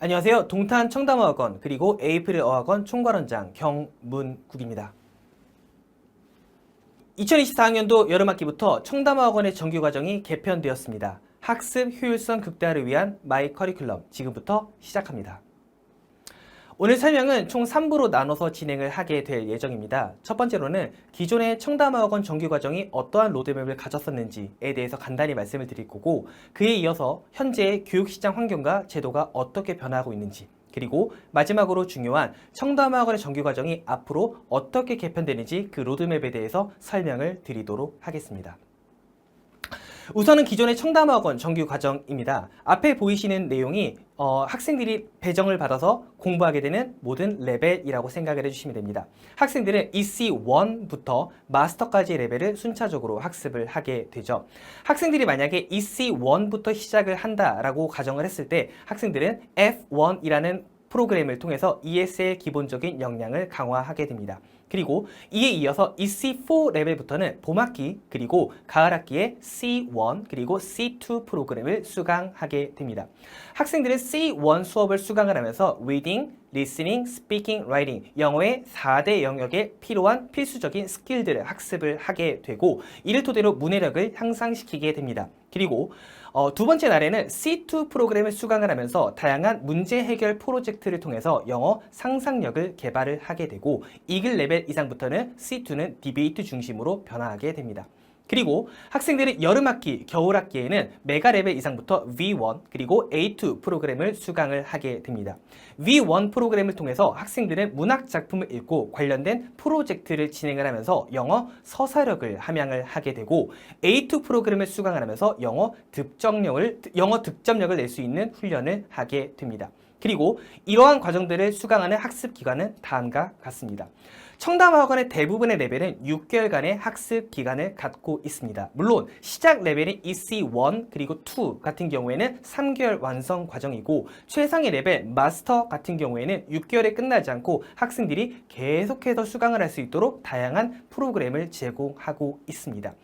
안녕하세요. 동탄 청담어학원 그리고 에이프릴 어학원 총괄원장 경문국입니다. 2024학년도 여름학기부터 청담어학원의 정규과정이 개편되었습니다. 학습 효율성 극대화를 위한 마이 커리큘럼 지금부터 시작합니다. 오늘 설명은 총 3부로 나눠서 진행을 하게 될 예정입니다. 첫 번째로는 기존의 청담어학원 정규과정이 어떠한 로드맵을 가졌었는지에 대해서 간단히 말씀을 드릴 거고, 그에 이어서 현재의 교육시장 환경과 제도가 어떻게 변화하고 있는지, 그리고 마지막으로 중요한 청담어학원의 정규과정이 앞으로 어떻게 개편되는지 그 로드맵에 대해서 설명을 드리도록 하겠습니다. 우선은 기존의 청담어학원 정규과정입니다. 앞에 보이시는 내용이 학생들이 배정을 받아서 공부하게 되는 모든 레벨이라고 생각을 해주시면 됩니다. 학생들은 EC1부터 마스터까지의 레벨을 순차적으로 학습을 하게 되죠. 학생들이 만약에 EC1부터 시작을 한다라고 가정을 했을 때 학생들은 F1이라는 프로그램을 통해서 ES의 기본적인 역량을 강화하게 됩니다. 그리고 이에 이어서 EC4 레벨부터는 봄학기 그리고 가을학기에 C1 그리고 C2 프로그램을 수강하게 됩니다. 학생들은 C1 수업을 수강을 하면서 Reading, Listening, Speaking, Writing 영어의 4대 영역에 필요한 필수적인 스킬들을 학습을 하게 되고, 이를 토대로 문해력을 향상시키게 됩니다. 그리고 두 번째 날에는 C2 프로그램을 수강을 하면서 다양한 문제 해결 프로젝트를 통해서 영어 상상력을 개발을 하게 되고, 이글 레벨 이상부터는 C2는 디베이트 중심으로 변화하게 됩니다. 그리고 학생들은 여름학기, 겨울학기에는 메가 레벨 이상부터 V1 그리고 A2 프로그램을 수강을 하게 됩니다. V1 프로그램을 통해서 학생들은 문학 작품을 읽고 관련된 프로젝트를 진행을 하면서 영어 서사력을 함양을 하게 되고, A2 프로그램을 수강을 하면서 영어 득점력을 낼 수 있는 훈련을 하게 됩니다. 그리고 이러한 과정들을 수강하는 학습 기간은 다음과 같습니다. 청담어학원의 대부분의 레벨은 6개월간의 학습 기간을 갖고 있습니다. 물론 시작 레벨인 EC1 그리고 2 같은 경우에는 3개월 완성 과정이고, 최상의 레벨 마스터 같은 경우에는 6개월에 끝나지 않고 학생들이 계속해서 수강을 할 수 있도록 다양한 프로그램을 제공하고 있습니다.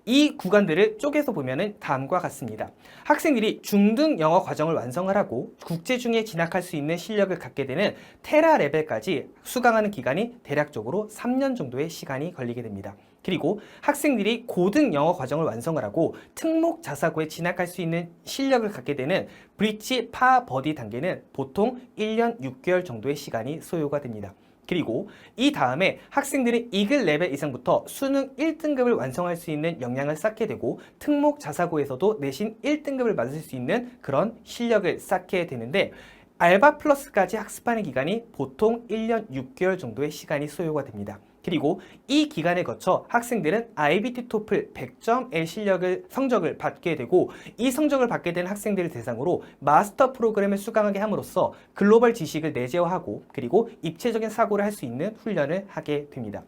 이 구간들을 쪼개서 보면 다음과 같습니다. 학생들이 중등 영어 과정을 완성을 하고 국제중에 진학할 수 있는 실력을 갖게 되는 테라 레벨까지 수강하는 기간이 대략적으로 3년 정도의 시간이 걸리게 됩니다. 그리고 학생들이 고등 영어 과정을 완성을 하고 특목 자사고에 진학할 수 있는 실력을 갖게 되는 브릿지 파 버디 단계는 보통 1년 6개월 정도의 시간이 소요가 됩니다. 그리고 이 다음에 학생들은 이글 레벨 이상부터 수능 1등급을 완성할 수 있는 역량을 쌓게 되고, 특목 자사고에서도 내신 1등급을 맞을 수 있는 그런 실력을 쌓게 되는데, 알바 플러스까지 학습하는 기간이 보통 1년 6개월 정도의 시간이 소요가 됩니다. 그리고 이 기간을 거쳐 학생들은 IBT 토플 100점의 성적을 받게 되고, 이 성적을 받게 된 학생들을 대상으로 마스터 프로그램을 수강하게 함으로써 글로벌 지식을 내재화하고 그리고 입체적인 사고를 할 수 있는 훈련을 하게 됩니다.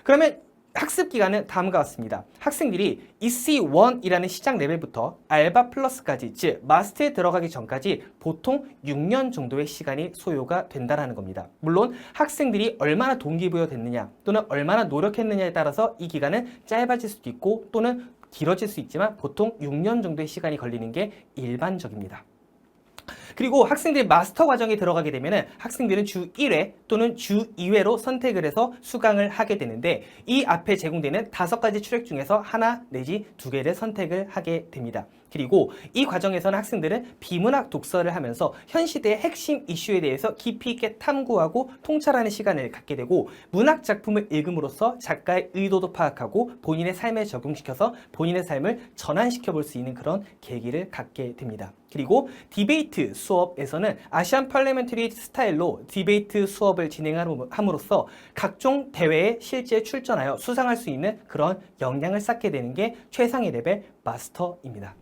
그러면 학습 기간은 다음과 같습니다. 학생들이 EC1이라는 시작 레벨부터 알바 플러스까지, 즉 마스터에 들어가기 전까지 보통 6년 정도의 시간이 소요가 된다는 겁니다. 물론 학생들이 얼마나 동기부여 됐느냐 또는 얼마나 노력했느냐에 따라서 이 기간은 짧아질 수도 있고 또는 길어질 수 있지만 보통 6년 정도의 시간이 걸리는 게 일반적입니다. 그리고 학생들이 마스터 과정에 들어가게 되면 학생들은 주 1회 또는 주 2회로 선택을 해서 수강을 하게 되는데, 이 앞에 제공되는 5가지 트랙 중에서 하나 내지 2개를 선택을 하게 됩니다. 그리고 이 과정에서는 학생들은 비문학 독서를 하면서 현 시대의 핵심 이슈에 대해서 깊이 있게 탐구하고 통찰하는 시간을 갖게 되고, 문학 작품을 읽음으로써 작가의 의도도 파악하고 본인의 삶에 적용시켜서 본인의 삶을 전환시켜 볼 수 있는 그런 계기를 갖게 됩니다. 그리고 디베이트 수업에서는 아시안 팔레멘터리 스타일로 디베이트 수업을 진행함으로써 각종 대회에 실제 출전하여 수상할 수 있는 그런 역량을 쌓게 되는 게 최상의 레벨 마스터입니다.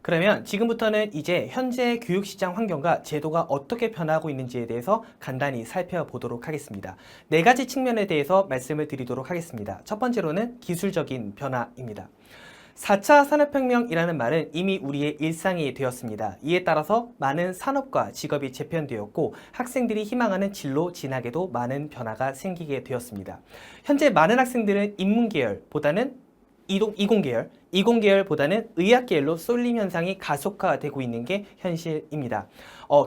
그러면 지금부터는 이제 현재 교육시장 환경과 제도가 어떻게 변화하고 있는지에 대해서 간단히 살펴보도록 하겠습니다. 4가지 측면에 대해서 말씀을 드리도록 하겠습니다. 첫 번째로는 기술적인 변화입니다. 4차 산업혁명이라는 말은 이미 우리의 일상이 되었습니다. 이에 따라서 많은 산업과 직업이 재편되었고 학생들이 희망하는 진로 진학에도 많은 변화가 생기게 되었습니다. 현재 많은 학생들은 인문계열보다는 이공계열보다는 의학계열로 쏠림 현상이 가속화되고 있는 게 현실입니다.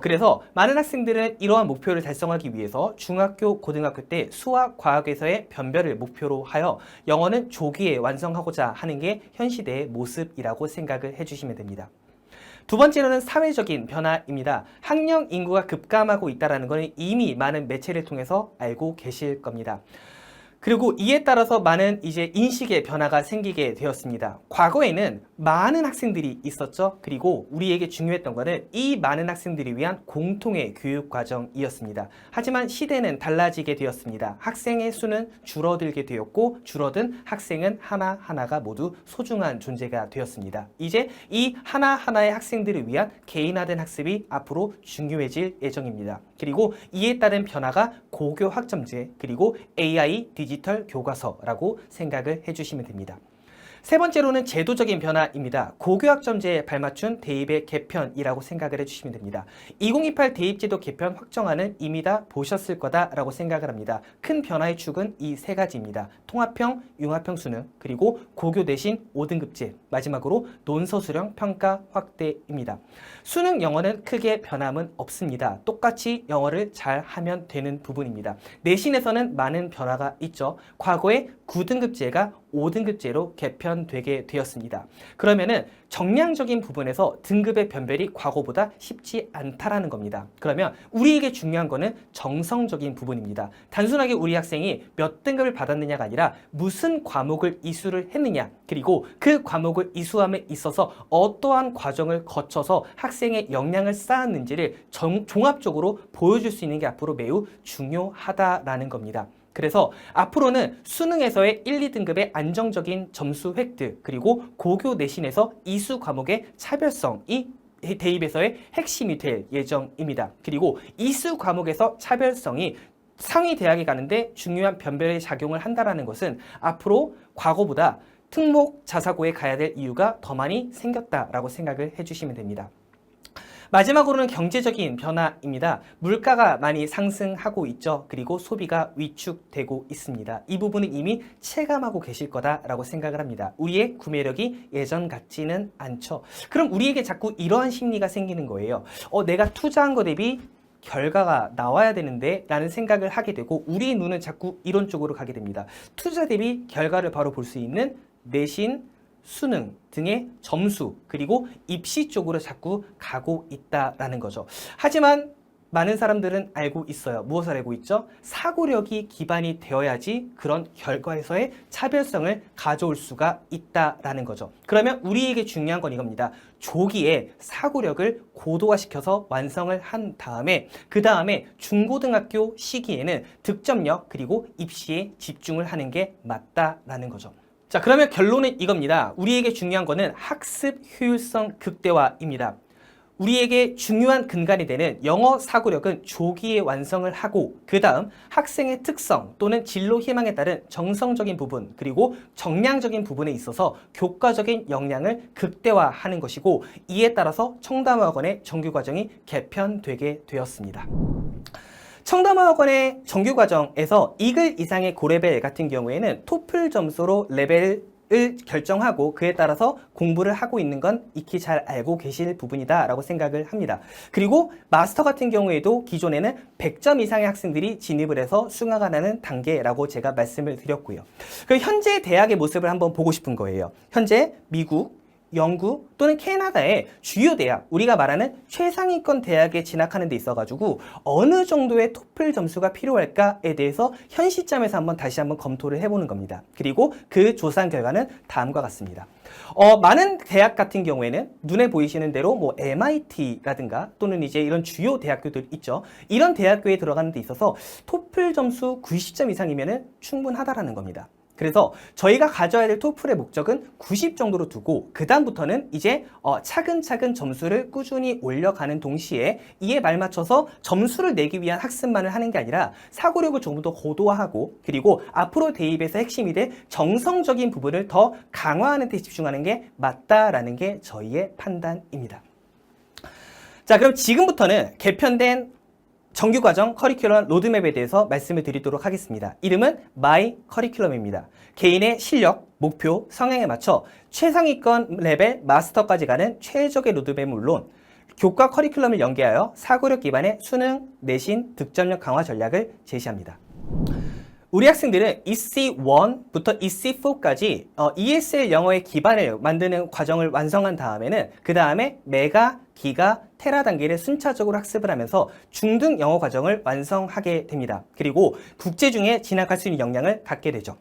그래서 많은 학생들은 이러한 목표를 달성하기 위해서 중학교, 고등학교 때 수학, 과학에서의 변별을 목표로 하여 영어는 조기에 완성하고자 하는 게 현 시대의 모습이라고 생각을 해주시면 됩니다. 두 번째로는 사회적인 변화입니다. 학령 인구가 급감하고 있다는 것은 이미 많은 매체를 통해서 알고 계실 겁니다. 그리고 이에 따라서 많은 이제 인식의 변화가 생기게 되었습니다. 과거에는 많은 학생들이 있었죠. 그리고 우리에게 중요했던 것은 이 많은 학생들을 위한 공통의 교육 과정이었습니다. 하지만 시대는 달라지게 되었습니다. 학생의 수는 줄어들게 되었고 줄어든 학생은 하나하나가 모두 소중한 존재가 되었습니다. 이제 이 하나하나의 학생들을 위한 개인화된 학습이 앞으로 중요해질 예정입니다. 그리고 이에 따른 변화가 고교 학점제 그리고 AI 디지털 교과서라고 생각을 해주시면 됩니다. 세 번째로는 제도적인 변화입니다. 고교학점제에 발맞춘 대입의 개편이라고 생각을 해주시면 됩니다. 2028 대입제도 개편 확정안은 이미 다 보셨을 거다라고 생각을 합니다. 큰 변화의 축은 이 세 가지입니다. 통합형, 융합형 수능, 그리고 고교 대신 5등급제, 마지막으로 논서수령 평가 확대입니다. 수능 영어는 크게 변함은 없습니다. 똑같이 영어를 잘 하면 되는 부분입니다. 내신에서는 많은 변화가 있죠. 과거에 9등급제가 5등급제로 개편되게 되었습니다. 그러면은 정량적인 부분에서 등급의 변별이 과거보다 쉽지 않다라는 겁니다. 그러면 우리에게 중요한 거는 정성적인 부분입니다. 단순하게 우리 학생이 몇 등급을 받았느냐가 아니라 무슨 과목을 이수를 했느냐, 그리고 그 과목을 이수함에 있어서 어떠한 과정을 거쳐서 학생의 역량을 쌓았는지를 종합적으로 보여줄 수 있는 게 앞으로 매우 중요하다라는 겁니다. 그래서 앞으로는 수능에서의 1, 2등급의 안정적인 점수 획득, 그리고 고교 내신에서 이수 과목의 차별성이 대입에서의 핵심이 될 예정입니다. 그리고 이수 과목에서 차별성이 상위 대학에 가는데 중요한 변별의 작용을 한다는 것은 앞으로 과거보다 특목 자사고에 가야 될 이유가 더 많이 생겼다라고 생각을 해주시면 됩니다. 마지막으로는 경제적인 변화입니다. 물가가 많이 상승하고 있죠. 그리고 소비가 위축되고 있습니다. 이 부분은 이미 체감하고 계실 거다라고 생각을 합니다. 우리의 구매력이 예전 같지는 않죠. 그럼 우리에게 자꾸 이러한 심리가 생기는 거예요. 내가 투자한 거 대비 결과가 나와야 되는데 라는 생각을 하게 되고 우리의 눈은 자꾸 이런 쪽으로 가게 됩니다. 투자 대비 결과를 바로 볼 수 있는 내신, 수능 등의 점수 그리고 입시 쪽으로 자꾸 가고 있다라는 거죠. 하지만 많은 사람들은 알고 있어요. 무엇을 알고 있죠? 사고력이 기반이 되어야지 그런 결과에서의 차별성을 가져올 수가 있다라는 거죠. 그러면 우리에게 중요한 건 이겁니다. 조기에 사고력을 고도화시켜서 완성을 한 다음에 그 다음에 중고등학교 시기에는 득점력 그리고 입시에 집중을 하는 게 맞다라는 거죠. 자, 그러면 결론은 이겁니다. 우리에게 중요한 거는 학습 효율성 극대화입니다. 우리에게 중요한 근간이 되는 영어 사고력은 조기에 완성을 하고 그 다음 학생의 특성 또는 진로 희망에 따른 정성적인 부분 그리고 정량적인 부분에 있어서 교과적인 역량을 극대화하는 것이고 이에 따라서 청담학원의 정규과정이 개편되게 되었습니다. 청담학원의 정규과정에서 이글 이상의 고레벨 같은 경우에는 토플 점수로 레벨을 결정하고 그에 따라서 공부를 하고 있는 건 익히 잘 알고 계실 부분이다 라고 생각을 합니다. 그리고 마스터 같은 경우에도 기존에는 100점 이상의 학생들이 진입을 해서 승화가 나는 단계라고 제가 말씀을 드렸고요. 그럼 현재 대학의 모습을 한번 보고 싶은 거예요. 현재 미국, 영국 또는 캐나다의 주요 대학, 우리가 말하는 최상위권 대학에 진학하는 데 있어가지고 어느 정도의 토플 점수가 필요할까에 대해서 현 시점에서 다시 한번 검토를 해보는 겁니다. 그리고 그 조사한 결과는 다음과 같습니다. 많은 대학 같은 경우에는 눈에 보이시는 대로 뭐 MIT라든가 또는 이제 이런 주요 대학교들 있죠. 이런 대학교에 들어가는 데 있어서 토플 점수 90점 이상이면 충분하다라는 겁니다. 그래서 저희가 가져야 될 토플의 목적은 90 정도로 두고 그 다음부터는 이제 차근차근 점수를 꾸준히 올려가는 동시에 이에 말맞춰서 점수를 내기 위한 학습만을 하는 게 아니라 사고력을 조금 더 고도화하고 그리고 앞으로 대입에서 핵심이 될 정성적인 부분을 더 강화하는 데 집중하는 게 맞다라는 게 저희의 판단입니다. 자, 그럼 지금부터는 개편된 정규과정 커리큘럼 로드맵에 대해서 말씀을 드리도록 하겠습니다. 이름은 마이 커리큘럼입니다. 개인의 실력, 목표, 성향에 맞춰 최상위권 레벨 마스터까지 가는 최적의 로드맵은 물론 교과 커리큘럼을 연계하여 사고력 기반의 수능, 내신, 득점력 강화 전략을 제시합니다. 우리 학생들은 EC1부터 EC4까지 ESL 영어의 기반을 만드는 과정을 완성한 다음에는 그 다음에 메가, 기가, 테라 단계를 순차적으로 학습을 하면서 중등 영어 과정을 완성하게 됩니다. 그리고 국제중에 진학할 수 있는 역량을 갖게 되죠.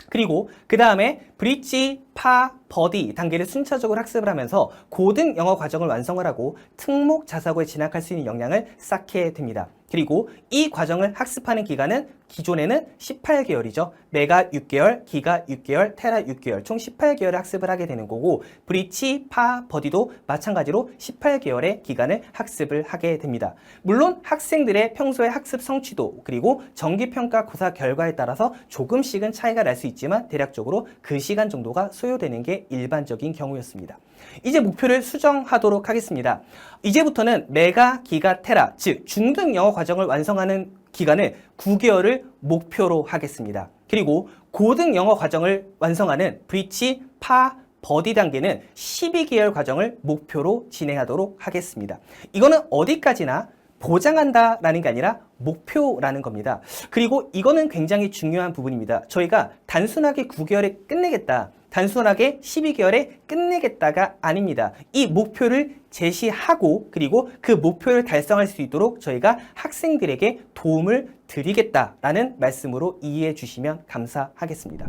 그리고 그 다음에 브릿지, 파, 버디 단계를 순차적으로 학습을 하면서 고등 영어 과정을 완성을 하고 특목 자사고에 진학할 수 있는 역량을 쌓게 됩니다. 그리고 이 과정을 학습하는 기간은 기존에는 18개월이죠. 메가 6개월, 기가 6개월, 테라 6개월, 총 18개월의 학습을 하게 되는 거고 브릿지, 파, 버디도 마찬가지로 18개월의 기간을 학습을 하게 됩니다. 물론 학생들의 평소의 학습 성취도 그리고 정기평가 고사 결과에 따라서 조금씩은 차이가 날 수 있지만 대략적으로 그 시간 정도가 소요되는 게 일반적인 경우였습니다. 이제 목표를 수정하도록 하겠습니다. 이제부터는 메가, 기가, 테라, 즉 중등 영어 과정을 완성하는 기간을 9개월을 목표로 하겠습니다. 그리고 고등 영어 과정을 완성하는 브릿지, 파, 버디 단계는 12개월 과정을 목표로 진행하도록 하겠습니다. 이거는 어디까지나 보장한다라는 게 아니라 목표라는 겁니다. 그리고 이거는 굉장히 중요한 부분입니다. 저희가 단순하게 9개월에 끝내겠다, 단순하게 12개월에 끝내겠다가 아닙니다. 이 목표를 제시하고 그리고 그 목표를 달성할 수 있도록 저희가 학생들에게 도움을 드리겠다라는 말씀으로 이해해 주시면 감사하겠습니다.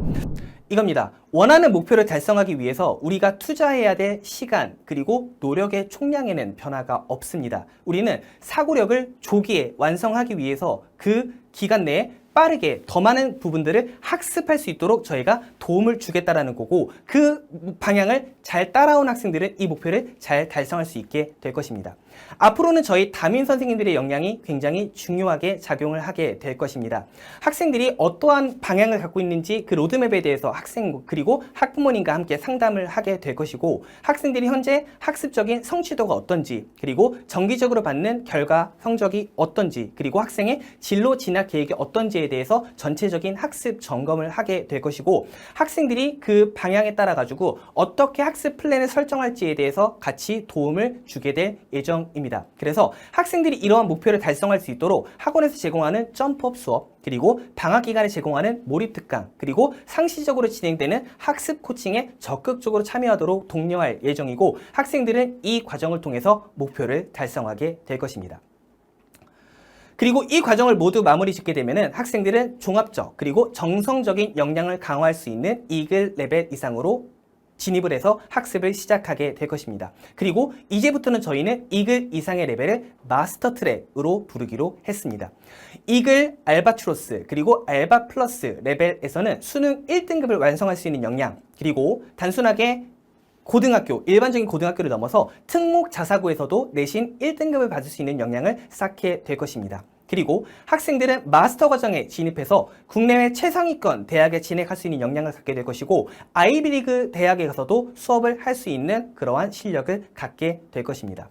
이겁니다. 원하는 목표를 달성하기 위해서 우리가 투자해야 될 시간 그리고 노력의 총량에는 변화가 없습니다. 우리는 사고력을 조기에 완성하기 위해서 그 기간 내에 빠르게 더 많은 부분들을 학습할 수 있도록 저희가 도움을 주겠다라는 거고 그 방향을 잘 따라온 학생들은 이 목표를 잘 달성할 수 있게 될 것입니다. 앞으로는 저희 담임 선생님들의 역량이 굉장히 중요하게 작용을 하게 될 것입니다. 학생들이 어떠한 방향을 갖고 있는지 그 로드맵에 대해서 학생 그리고 학부모님과 함께 상담을 하게 될 것이고 학생들이 현재 학습적인 성취도가 어떤지 그리고 정기적으로 받는 결과 성적이 어떤지 그리고 학생의 진로 진학 계획이 어떤지에 대해서 전체적인 학습 점검을 하게 될 것이고 학생들이 그 방향에 따라 가지고 어떻게 학습 플랜을 설정할지에 대해서 같이 도움을 주게 될 예정입니다. 그래서 학생들이 이러한 목표를 달성할 수 있도록 학원에서 제공하는 점프업 수업 그리고 방학 기간에 제공하는 몰입 특강 그리고 상시적으로 진행되는 학습 코칭에 적극적으로 참여하도록 독려할 예정이고 학생들은 이 과정을 통해서 목표를 달성하게 될 것입니다. 그리고 이 과정을 모두 마무리 짓게 되면은 학생들은 종합적 그리고 정성적인 역량을 강화할 수 있는 이글 레벨 이상으로 진입을 해서 학습을 시작하게 될 것입니다. 그리고 이제부터는 저희는 이글 이상의 레벨을 마스터 트랙으로 부르기로 했습니다. 이글, 알바트로스, 그리고 알바 플러스 레벨에서는 수능 1등급을 완성할 수 있는 역량, 그리고 단순하게 고등학교, 일반적인 고등학교를 넘어서 특목 자사고에서도 내신 1등급을 받을 수 있는 역량을 쌓게 될 것입니다. 그리고 학생들은 마스터 과정에 진입해서 국내외 최상위권 대학에 진학할 수 있는 역량을 갖게 될 것이고 아이비리그 대학에 가서도 수업을 할 수 있는 그러한 실력을 갖게 될 것입니다.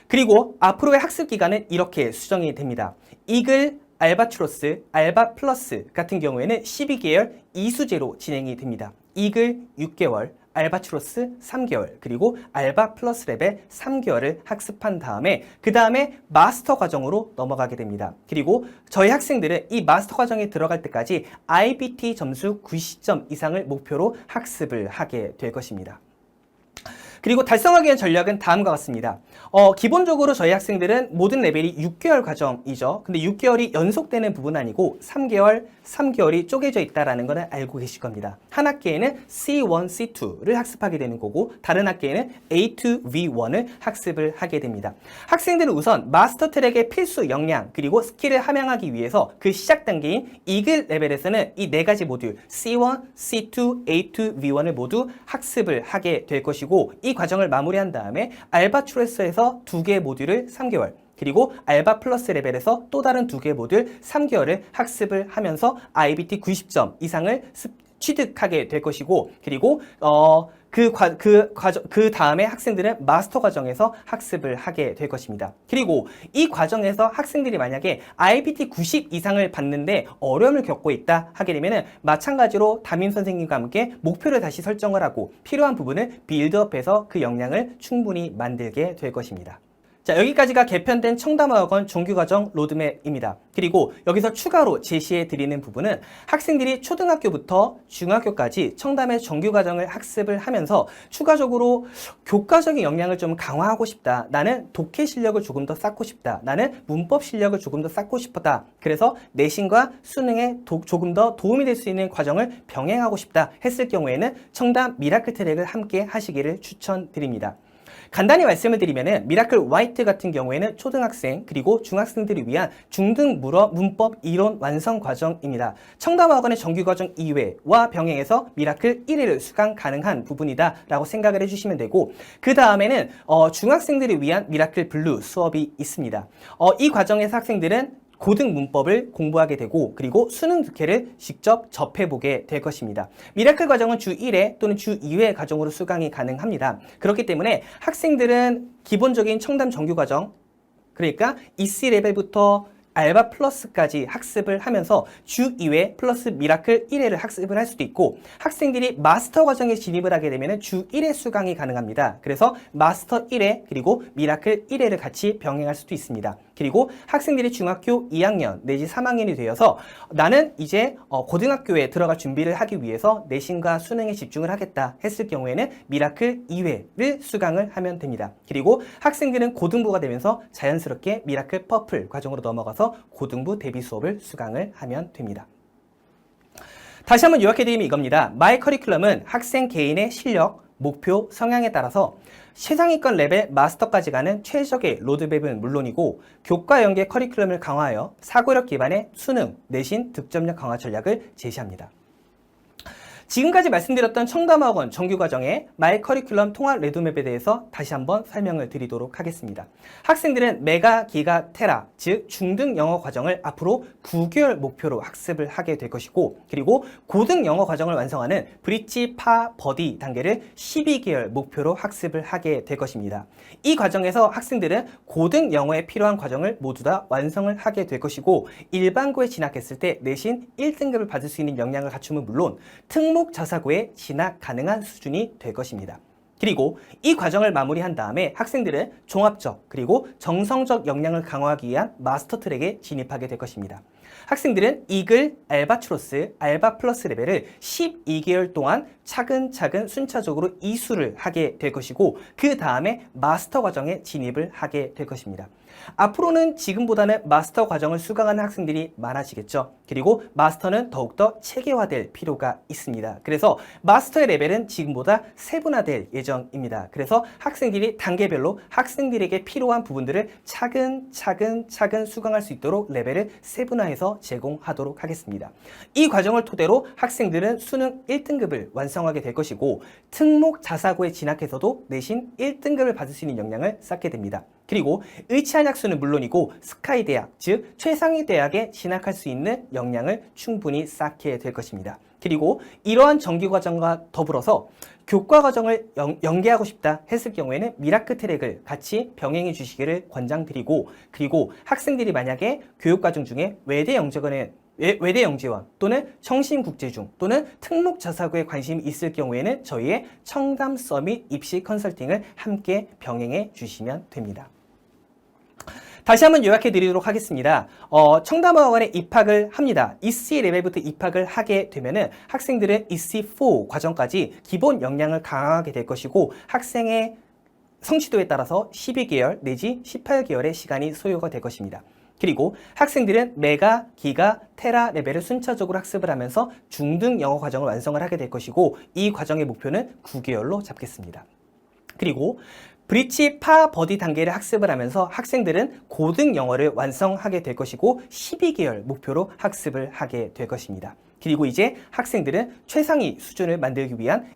그리고 앞으로의 학습 기간은 이렇게 수정이 됩니다. 이글, 알바트로스, 알바 플러스 같은 경우에는 12개월 이수제로 진행이 됩니다. 이글 6개월, 알바트로스 3개월, 그리고 알바 플러스 레벨 3개월을 학습한 다음에 그 다음에 마스터 과정으로 넘어가게 됩니다. 그리고 저희 학생들은 이 마스터 과정에 들어갈 때까지 IBT 점수 90점 이상을 목표로 학습을 하게 될 것입니다. 그리고 달성하기 위한 전략은 다음과 같습니다. 기본적으로 저희 학생들은 모든 레벨이 6개월 과정이죠. 근데 6개월이 연속되는 부분은 아니고 3개월이 쪼개져 있다는 것은 알고 계실 겁니다. 한 학기에는 C1, C2를 학습하게 되는 거고 다른 학기에는 A2, V1을 학습을 하게 됩니다. 학생들은 우선 마스터 트랙의 필수 역량 그리고 스킬을 함양하기 위해서 그 시작 단계인 이글 레벨에서는 이 네 가지 모듈 C1, C2, A2, V1을 모두 학습을 하게 될 것이고 이 과정을 마무리한 다음에 알바트로스에서 2개의 모듈을 3개월 그리고 알바 플러스 레벨에서 또 다른 2개의 모듈 3개월을 학습을 하면서 IBT 90점 이상을 취득하게 될 것이고 그리고 그 다음에 학생들은 마스터 과정에서 학습을 하게 될 것입니다. 그리고 이 과정에서 학생들이 만약에 IBT 90 이상을 받는데 어려움을 겪고 있다 하게 되면 마찬가지로 담임 선생님과 함께 목표를 다시 설정을 하고 필요한 부분을 빌드업해서 그 역량을 충분히 만들게 될 것입니다. 자, 여기까지가 개편된 청담화학원 정규과정 로드맵입니다. 그리고 여기서 추가로 제시해 드리는 부분은 학생들이 초등학교부터 중학교까지 청담의 정규과정을 학습을 하면서 추가적으로 교과적인 역량을 좀 강화하고 싶다. 나는 독해 실력을 조금 더 쌓고 싶다. 나는 문법 실력을 조금 더 쌓고 싶다. 그래서 내신과 수능에 조금 더 도움이 될 수 있는 과정을 병행하고 싶다 했을 경우에는 청담 미라클 트랙을 함께 하시기를 추천드립니다. 간단히 말씀을 드리면은 미라클 화이트 같은 경우에는 초등학생 그리고 중학생들을 위한 중등 문법 이론 완성 과정입니다. 청담화학원의 정규과정 2회와 병행해서 미라클 1회를 수강 가능한 부분이다 라고 생각을 해주시면 되고, 그 다음에는 중학생들을 위한 미라클 블루 수업이 있습니다. 이 과정에서 학생들은 고등 문법을 공부하게 되고 그리고 수능 독해를 직접 접해보게 될 것입니다. 미라클 과정은 주 1회 또는 주 2회 과정으로 수강이 가능합니다. 그렇기 때문에 학생들은 기본적인 청담 정규과정, 그러니까 EC 레벨부터 알바 플러스까지 학습을 하면서 주 2회 플러스 미라클 1회를 학습을 할 수도 있고, 학생들이 마스터 과정에 진입을 하게 되면 주 1회 수강이 가능합니다. 그래서 마스터 1회 그리고 미라클 1회를 같이 병행할 수도 있습니다. 그리고 학생들이 중학교 2학년 내지 3학년이 되어서 나는 이제 고등학교에 들어갈 준비를 하기 위해서 내신과 수능에 집중을 하겠다 했을 경우에는 미라클 2회를 수강을 하면 됩니다. 그리고 학생들은 고등부가 되면서 자연스럽게 미라클 퍼플 과정으로 넘어가서 고등부 대비 수업을 수강을 하면 됩니다. 다시 한번 요약해드리면 이겁니다. 마이 커리큘럼은 학생 개인의 실력, 목표, 성향에 따라서 최상위권 레벨 마스터까지 가는 최적의 로드맵은 물론이고 교과 연계 커리큘럼을 강화하여 사고력 기반의 수능, 내신, 득점력 강화 전략을 제시합니다. 지금까지 말씀드렸던 청담화학원 정규과정의 마이 커리큘럼 통합 로드맵에 대해서 다시 한번 설명을 드리도록 하겠습니다. 학생들은 메가, 기가, 테라, 즉 중등 영어 과정을 앞으로 9개월 목표로 학습을 하게 될 것이고, 그리고 고등 영어 과정을 완성하는 브릿지, 파, 버디 단계를 12개월 목표로 학습을 하게 될 것입니다. 이 과정에서 학생들은 고등 영어에 필요한 과정을 모두 다 완성을 하게 될 것이고, 일반고에 진학했을 때 내신 1등급을 받을 수 있는 역량을 갖추면 물론 특목 자사고에 진학 가능한 수준이 될 것입니다. 그리고 이 과정을 마무리한 다음에 학생들은 종합적 그리고 정성적 역량을 강화하기 위한 마스터 트랙에 진입하게 될 것입니다. 학생들은 이글, 알바트로스, 알바 플러스 레벨을 12개월 동안 차근차근 순차적으로 이수를 하게 될 것이고, 그 다음에 마스터 과정에 진입을 하게 될 것입니다. 앞으로는 지금보다는 마스터 과정을 수강하는 학생들이 많아지겠죠. 그리고 마스터는 더욱더 체계화될 필요가 있습니다. 그래서 마스터의 레벨은 지금보다 세분화될 예정입니다. 그래서 학생들이 단계별로 학생들에게 필요한 부분들을 차근차근 수강할 수 있도록 레벨을 세분화해서 제공하도록 하겠습니다. 이 과정을 토대로 학생들은 수능 1등급을 완성하게 될 것이고, 특목 자사고에 진학해서도 내신 1등급을 받을 수 있는 역량을 쌓게 됩니다. 그리고 의치한 학수는 물론이고 스카이 대학, 즉 최상위 대학에 진학할 수 있는 역량을 충분히 쌓게 될 것입니다. 그리고 이러한 정규과정과 더불어서 교과과정을 연계하고 싶다 했을 경우에는 미라클 트랙을 같이 병행해 주시기를 권장드리고, 그리고 학생들이 만약에 교육과정 중에 외대 영재원 또는 청신국제중 또는 특목자사고에 관심이 있을 경우에는 저희의 청담 서밋 입시 컨설팅을 함께 병행해 주시면 됩니다. 다시 한번 요약해 드리도록 하겠습니다. 청담화학원에 입학을 합니다. EC 레벨부터 입학을 하게 되면은 학생들은 EC4 과정까지 기본 역량을 강화하게 될 것이고, 학생의 성취도에 따라서 12개월 내지 18개월의 시간이 소요가 될 것입니다. 그리고 학생들은 메가, 기가, 테라 레벨을 순차적으로 학습을 하면서 중등 영어 과정을 완성을 하게 될 것이고, 이 과정의 목표는 9개월로 잡겠습니다. 그리고 브릿지, 파, 버디 단계를 학습을 하면서 학생들은 고등 영어를 완성하게 될 것이고 12개월 목표로 학습을 하게 될 것입니다. 그리고 이제 학생들은 최상위 수준을 만들기 위한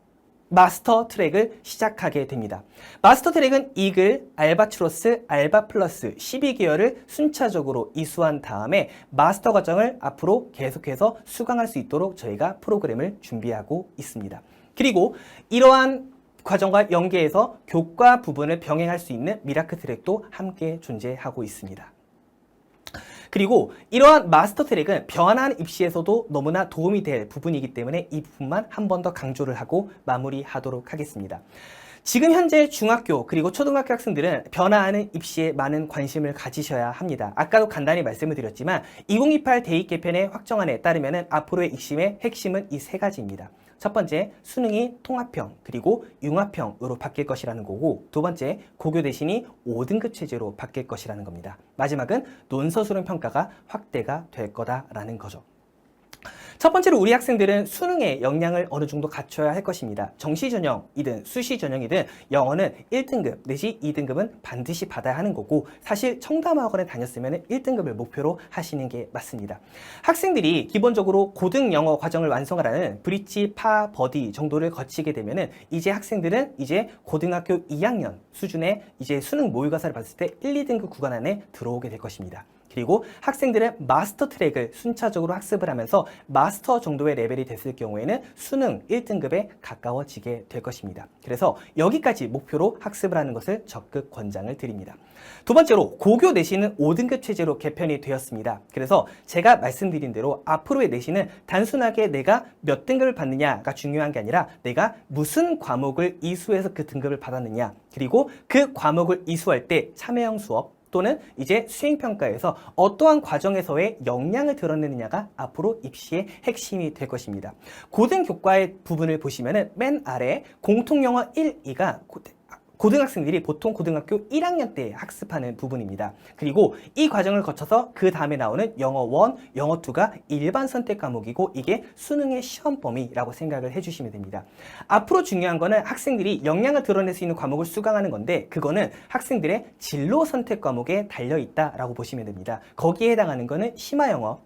마스터 트랙을 시작하게 됩니다. 마스터 트랙은 이글, 알바트로스, 알바 플러스 12개월을 순차적으로 이수한 다음에 마스터 과정을 앞으로 계속해서 수강할 수 있도록 저희가 프로그램을 준비하고 있습니다. 그리고 이러한 과정과 연계해서 교과 부분을 병행할 수 있는 미라클 트랙도 함께 존재하고 있습니다. 그리고 이러한 마스터 트랙은 변환 입시에서도 너무나 도움이 될 부분이기 때문에 이 부분만 한 번 더 강조를 하고 마무리하도록 하겠습니다. 지금 현재 중학교 그리고 초등학교 학생들은 변화하는 입시에 많은 관심을 가지셔야 합니다. 아까도 간단히 말씀을 드렸지만 2028 대입 개편의 확정안에 따르면 앞으로의 입시의 핵심은 이 세 가지입니다. 첫 번째, 수능이 통합형 그리고 융합형으로 바뀔 것이라는 거고, 두 번째, 고교 대신이 5등급 체제로 바뀔 것이라는 겁니다. 마지막은 논서수능 평가가 확대가 될 거다라는 거죠. 첫 번째로 우리 학생들은 수능에 역량을 어느 정도 갖춰야 할 것입니다. 정시 전형이든 수시 전형이든 영어는 1등급 내지 2등급은 반드시 받아야 하는 거고, 사실 청담학원에 다녔으면 1등급을 목표로 하시는 게 맞습니다. 학생들이 기본적으로 고등 영어 과정을 완성하라는 브릿지, 파, 버디 정도를 거치게 되면은 이제 학생들은 이제 고등학교 2학년 수준의 이제 수능 모의고사를 봤을 때 1, 2등급 구간 안에 들어오게 될 것입니다. 그리고 학생들은 마스터 트랙을 순차적으로 학습을 하면서 마스터 정도의 레벨이 됐을 경우에는 수능 1등급에 가까워지게 될 것입니다. 그래서 여기까지 목표로 학습을 하는 것을 적극 권장을 드립니다. 두 번째로 고교 내신은 5등급 체제로 개편이 되었습니다. 그래서 제가 말씀드린 대로 앞으로의 내신은 단순하게 내가 몇 등급을 받느냐가 중요한 게 아니라 내가 무슨 과목을 이수해서 그 등급을 받았느냐, 그리고 그 과목을 이수할 때 참여형 수업 또는 이제 수행평가에서 어떠한 과정에서의 역량을 드러내느냐가 앞으로 입시의 핵심이 될 것입니다. 고등교과의 부분을 보시면은 맨 아래 공통영어 1, 2가 고등학생들이 보통 고등학교 1학년 때 학습하는 부분입니다. 그리고 이 과정을 거쳐서 그 다음에 나오는 영어 1, 영어 2가 일반 선택 과목이고 이게 수능의 시험 범위라고 생각을 해주시면 됩니다. 앞으로 중요한 거는 학생들이 역량을 드러낼 수 있는 과목을 수강하는 건데, 그거는 학생들의 진로 선택 과목에 달려있다라고 보시면 됩니다. 거기에 해당하는 거는 심화영어,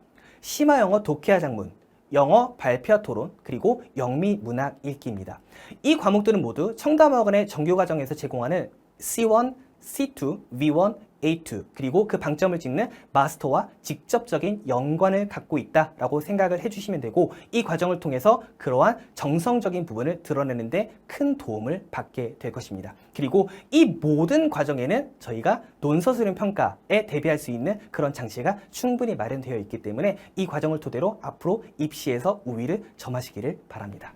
독해와 작문, 영어 발표 토론, 그리고 영미 문학 읽기입니다. 이 과목들은 모두 청담학원의 정규과정에서 제공하는 C1, C2, V1, A2 그리고 그 방점을 찍는 마스터와 직접적인 연관을 갖고 있다라고 생각을 해주시면 되고, 이 과정을 통해서 그러한 정성적인 부분을 드러내는 데 큰 도움을 받게 될 것입니다. 그리고 이 모든 과정에는 저희가 논서수능 평가에 대비할 수 있는 그런 장치가 충분히 마련되어 있기 때문에 이 과정을 토대로 앞으로 입시에서 우위를 점하시기를 바랍니다.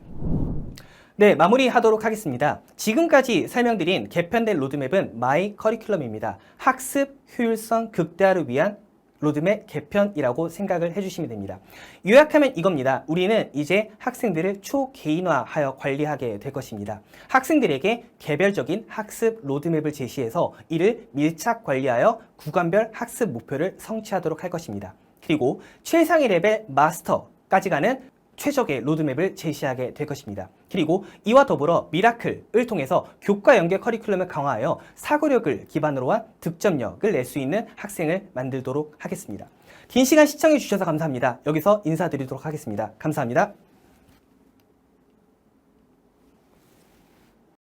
네, 마무리하도록 하겠습니다. 지금까지 설명드린 개편된 로드맵은 마이 커리큘럼입니다. 학습 효율성 극대화를 위한 로드맵 개편이라고 생각을 해주시면 됩니다. 요약하면 이겁니다. 우리는 이제 학생들을 초개인화하여 관리하게 될 것입니다. 학생들에게 개별적인 학습 로드맵을 제시해서 이를 밀착 관리하여 구간별 학습 목표를 성취하도록 할 것입니다. 그리고 최상위 레벨 마스터까지 가는 최적의 로드맵을 제시하게 될 것입니다. 그리고 이와 더불어 미라클을 통해서 교과 연계 커리큘럼을 강화하여 사고력을 기반으로 한 득점력을 낼 수 있는 학생을 만들도록 하겠습니다. 긴 시간 시청해 주셔서 감사합니다. 여기서 인사드리도록 하겠습니다. 감사합니다.